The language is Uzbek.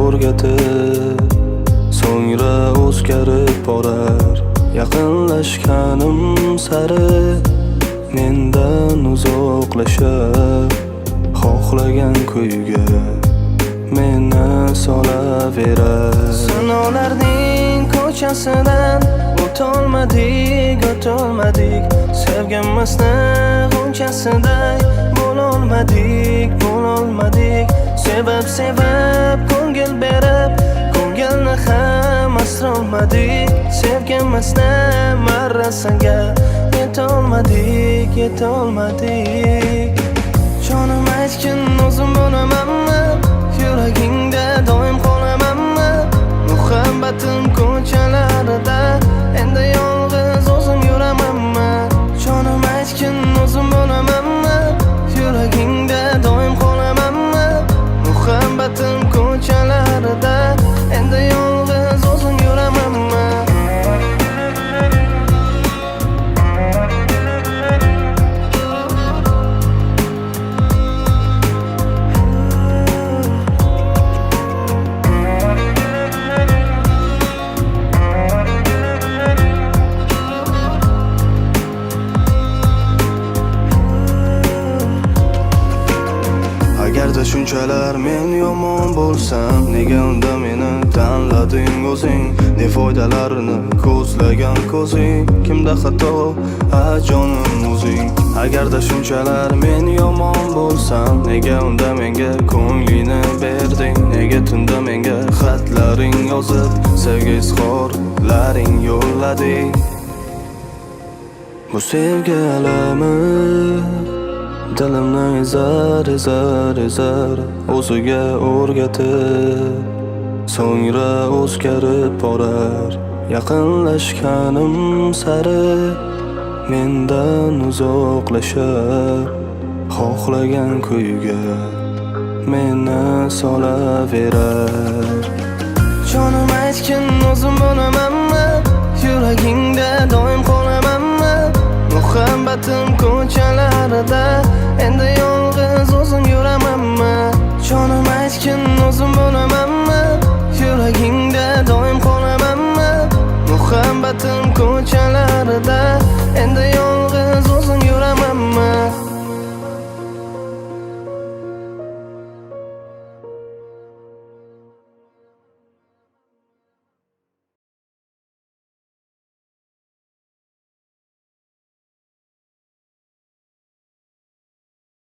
o'rgatib, so'ngra o'zgarib borar. Yaqinlashganim sari mendan uzoqlashib, xohlagan kuyga meni solaverar. Sinovlarning ko'chasidan o'tolmadik, sevganmasni g'unchasiday bo'lolmadik. Sevib ko'ngil berib, ko'ngilni ham asrolmadik. Sevganmasni marrasiga yetolmadik. Jonim aytgin, o'zim bo'lamanmi? Yuragingda doim qolamanmi? Muhabbatim ko'chalarida endi yolg'iz o'zim yuramanmi? Jonim aytgin, o'zim bo'lamanmi? Yuragingda doim qolamanmi? Muhabbatim ko'chalarida endi yolg'iz o'zim yuramanmi? Agarda shunchalar men yomon bo'lsam, nega unda meni tanlading o'zing? Ne foydalarini ko'zlagan ko'zing? Kimda xato, jonim o'zing? Agarda shunchalar men yomon bo'lsam, nega unda menga ko'nglingni berding? Nega tunda menga xatlaring yozib, sevgi izhorlaring yo'llading? Bu sevgi alami dilimni ezar o'ziga o'rgatib, so'ngra o'zgarib borar. Yaqinlashganim sari mendan uzoqlashib, xohlagan kuyga meni solaverar. Jonim aytgin, o'zim bo'lamanmi? Yuragingda doim qolamanmi? Muhabbatim ko'chalarida endi yolg'iz o'zim yuramanmi? Jonim aytgin, o'zim bo'lamanmi? Yuragingda doim qolamanmi? Muhabbatim ko'chalarida endi yolg'iz